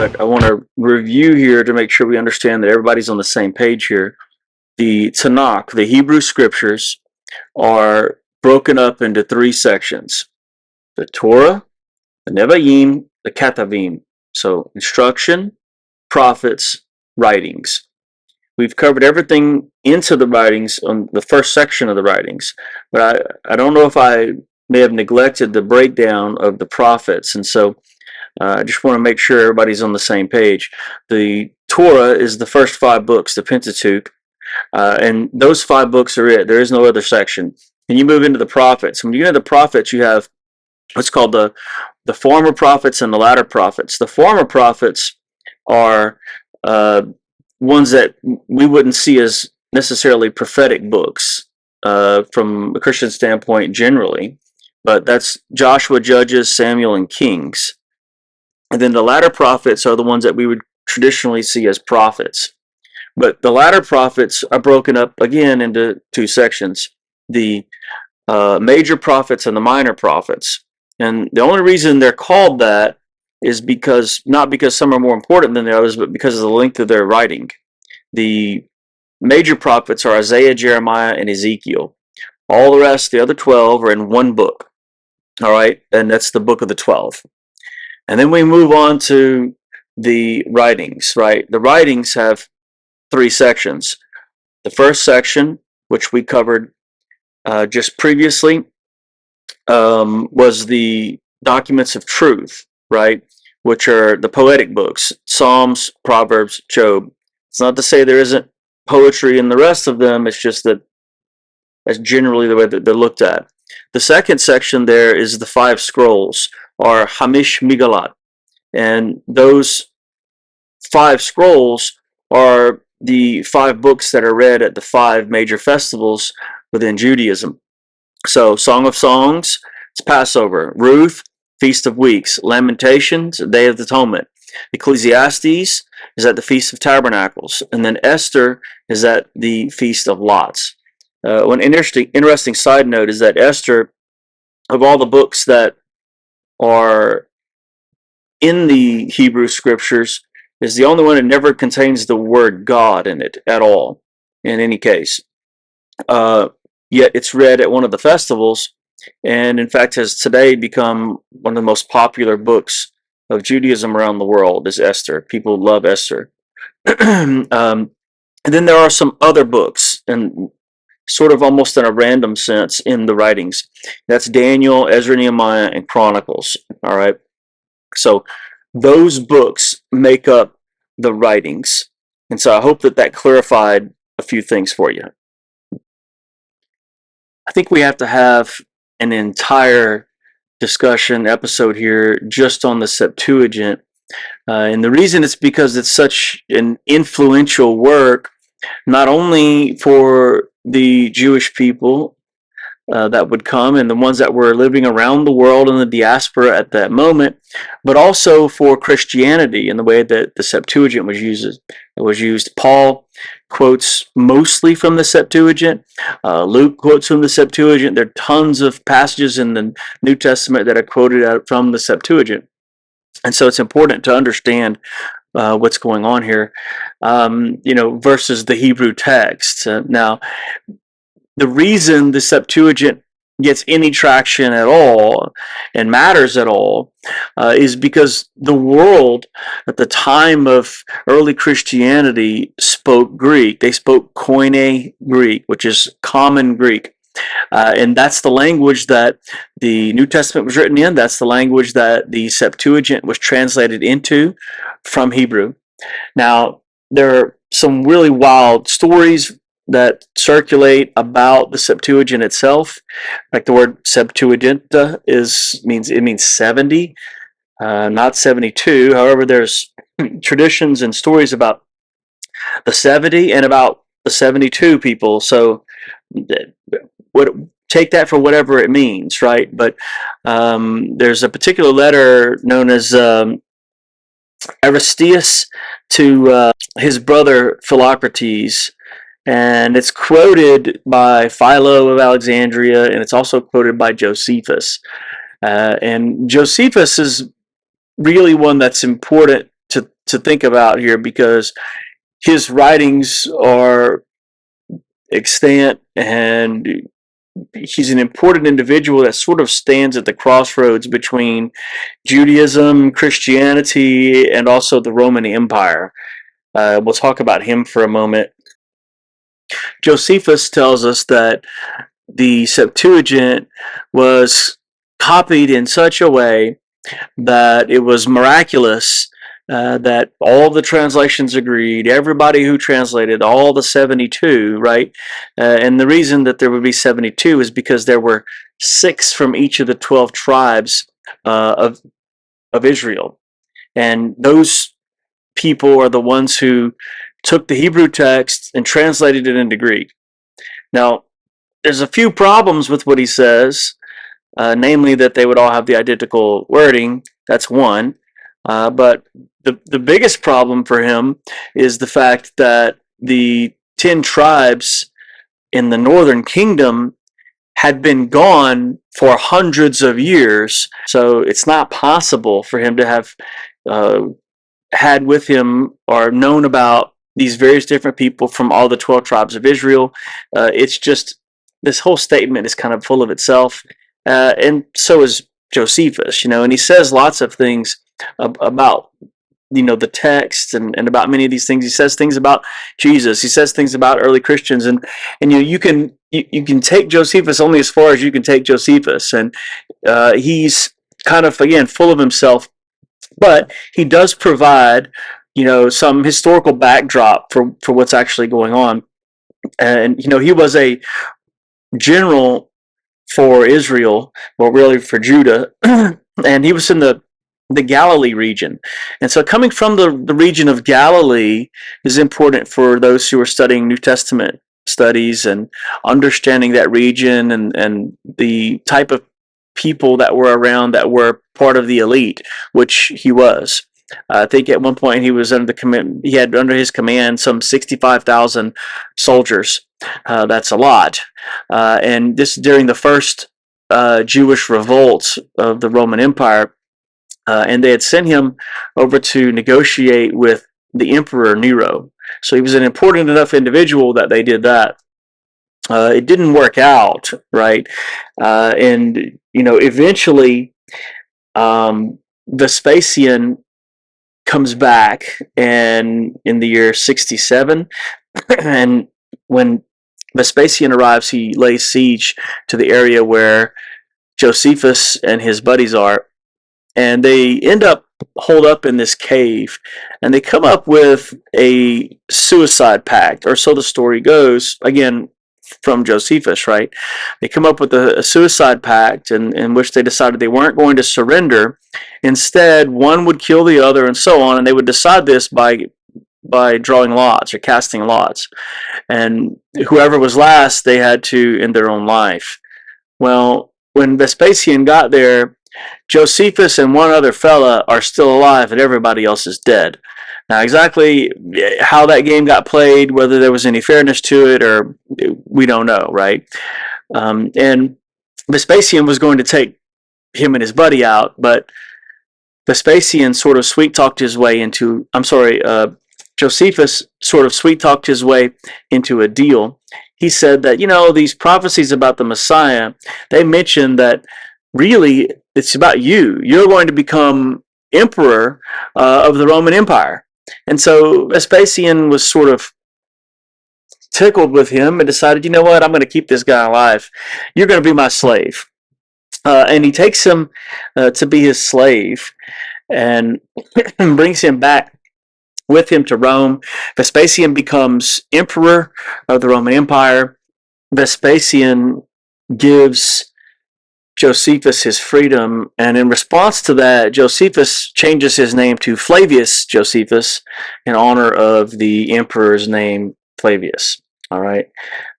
but I want to review here to make sure we understand that everybody's on the same page here. The Tanakh, the Hebrew scriptures, are broken up into three sections: the Torah, the Nevi'im, the Ketuvim. So instruction, prophets, writings. We've covered everything into the writings on the first section of the writings, but I don't know if I may have neglected the breakdown of the prophets, and so I just want to make sure everybody's on the same page. The Torah is the first 5 books, the Pentateuch, and those 5 books are it. There is no other section. And you move into the prophets. When you get into the prophets, you have what's called the former prophets and the latter prophets. The former prophets are ones that we wouldn't see as necessarily prophetic books from a Christian standpoint generally, but that's Joshua, Judges, Samuel, and Kings. And then the latter prophets are the ones that we would traditionally see as prophets. But the latter prophets are broken up again into 2 sections: the major prophets and the minor prophets. And the only reason they're called that is not because some are more important than the others, but because of the length of their writing. The major prophets are Isaiah, Jeremiah, and Ezekiel. All the rest, the other 12, are in one book. All right, and that's the book of the 12. And then we move on to the writings, right? The writings have 3 sections. The first section, which we covered just previously, was the documents of truth, right? Which are the poetic books: Psalms, Proverbs, Job. It's not to say there isn't poetry in the rest of them, it's just that that's generally the way that they're looked at. The second section there is the 5 scrolls, or Hamish Migalat. And those 5 scrolls are the 5 books that are read at the 5 major festivals within Judaism. So, Song of Songs, it's Passover. Ruth, Feast of Weeks. Lamentations, Day of Atonement. Ecclesiastes is at the Feast of Tabernacles. And then Esther is at the Feast of Lots. One interesting side note is that Esther, of all the books that are in the Hebrew scriptures, is the only one that never contains the word God in it at all, in any case. Yet it's read at one of the festivals, and in fact has today become one of the most popular books of Judaism around the world, is Esther. People love Esther. And then there are some other books, and sort of almost in a random sense, in the writings. That's Daniel, Ezra, Nehemiah, and Chronicles. All right. So those books make up the writings. And so I hope that clarified a few things for you. I think we have to have an entire discussion episode here just on the Septuagint. And the reason is because it's such an influential work, not only for the Jewish people that would come and the ones that were living around the world in the diaspora at that moment, but also for Christianity in the way that the Septuagint was used. Paul quotes mostly from the Septuagint. Luke quotes from the Septuagint. There are tons of passages in the New Testament that are quoted out from the Septuagint. And so it's important to understand what's going on here, versus the Hebrew text. Now, the reason the Septuagint gets any traction at all and matters at all is because the world at the time of early Christianity spoke Greek. They spoke Koine Greek, which is common Greek. And that's the language that the New Testament was written in. That's the language that the Septuagint was translated into from Hebrew. Now, there are some really wild stories that circulate about the Septuagint itself. Like the word Septuaginta means 70, not 72. However, there's traditions and stories about the 70 and about the 72 people. So take that for whatever it means, right? But there's a particular letter known as Aristeas to his brother Philocrates, and it's quoted by Philo of Alexandria, and it's also quoted by Josephus. And Josephus is really one that's important to to think about here, because his writings are extant, and he's an important individual that sort of stands at the crossroads between Judaism, Christianity, and also the Roman Empire. We'll talk about him for a moment. Josephus tells us that the Septuagint was copied in such a way that it was miraculous, that all the translations agreed, everybody who translated, all the 72, right? And the reason that there would be 72 is because there were 6 from each of the 12 tribes of Israel. And those people are the ones who took the Hebrew text and translated it into Greek. Now, there's a few problems with what he says, namely that they would all have the identical wording. That's one. But the biggest problem for him is the fact that the 10 tribes in the northern kingdom had been gone for hundreds of years. So it's not possible for him to have had with him or known about these various different people from all the 12 tribes of Israel. It's just, this whole statement is kind of full of itself. And so is Josephus, and he says lots of things about, the text and about many of these things. He says things about Jesus. He says things about early Christians, and you can take Josephus only as far as you can take Josephus, and he's kind of, again, full of himself, but he does provide some historical backdrop for what's actually going on. And he was a general for Israel, well, really for Judah, and he was in the Galilee region. And so coming from the region of Galilee is important for those who are studying New Testament studies and understanding that region and the type of people that were around that were part of the elite, which he was. I think at one point he was under he had under his command some 65,000 soldiers. That's a lot. And this during the first Jewish revolts of the Roman Empire. And they had sent him over to negotiate with the Emperor Nero. So he was an important enough individual that they did that. It didn't work out, right? And eventually, Vespasian comes back, and in the year 67, and when Vespasian arrives, he lays siege to the area where Josephus and his buddies are, and they end up holed up in this cave, and they come up with a suicide pact, or so the story goes, again from Josephus, right? They come up with a suicide pact in which they decided they weren't going to surrender. Instead, one would kill the other, and so on, and they would decide this by drawing lots or casting lots, and whoever was last, they had to end their own life. Well, when Vespasian got there, Josephus and one other fella are still alive, and everybody else is dead. Now, exactly how that game got played, whether there was any fairness to it, or we don't know, right? And Vespasian was going to take him and his buddy out, but Vespasian sort of sweet-talked his way into, Josephus sort of sweet-talked his way into a deal. He said that, these prophecies about the Messiah, they mention that really it's about you. You're going to become emperor of the Roman Empire. And so Vespasian was sort of tickled with him and decided, you know what, I'm going to keep this guy alive. You're going to be my slave. And he takes him to be his slave and brings him back with him to Rome. Vespasian becomes emperor of the Roman Empire. Vespasian gives Josephus his freedom, and in response to that, Josephus changes his name to Flavius Josephus in honor of the emperor's name, Flavius. All right,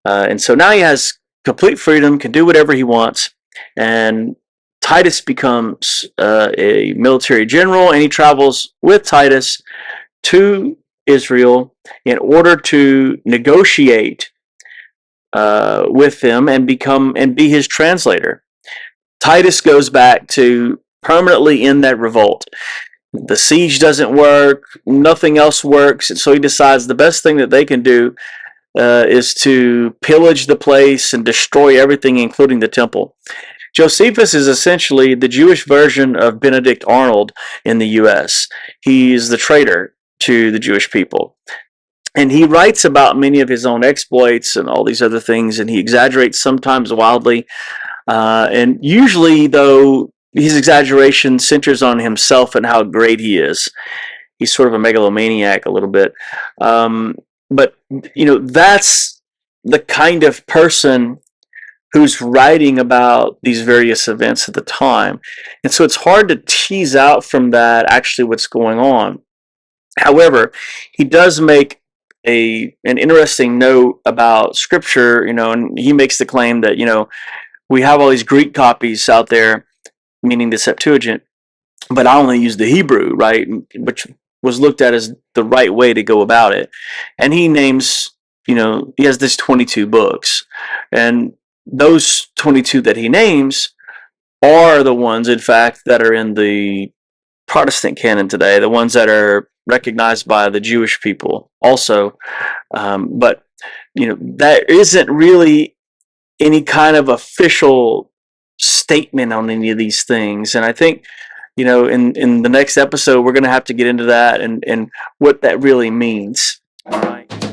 and so now he has complete freedom, can do whatever he wants, and Titus becomes a military general, and he travels with Titus to Israel in order to negotiate with them and be his translator. Titus goes back to permanently end that revolt. The siege doesn't work. Nothing else works. And so he decides the best thing that they can do is to pillage the place and destroy everything, including the temple. Josephus is essentially the Jewish version of Benedict Arnold in the U.S. He's the traitor to the Jewish people. And he writes about many of his own exploits and all these other things, and he exaggerates sometimes wildly. And usually, though, his exaggeration centers on himself and how great he is. He's sort of a megalomaniac a little bit. But, that's the kind of person who's writing about these various events at the time. And so it's hard to tease out from that actually what's going on. However, he does make an interesting note about scripture, and he makes the claim that, we have all these Greek copies out there, meaning the Septuagint, but I only use the Hebrew, right? Which was looked at as the right way to go about it. And he names, he has this 22 books. And those 22 that he names are the ones, in fact, that are in the Protestant canon today, the ones that are recognized by the Jewish people also. But, that isn't really any kind of official statement on any of these things. And I think, in the next episode, we're going to have to get into that and what that really means. All right.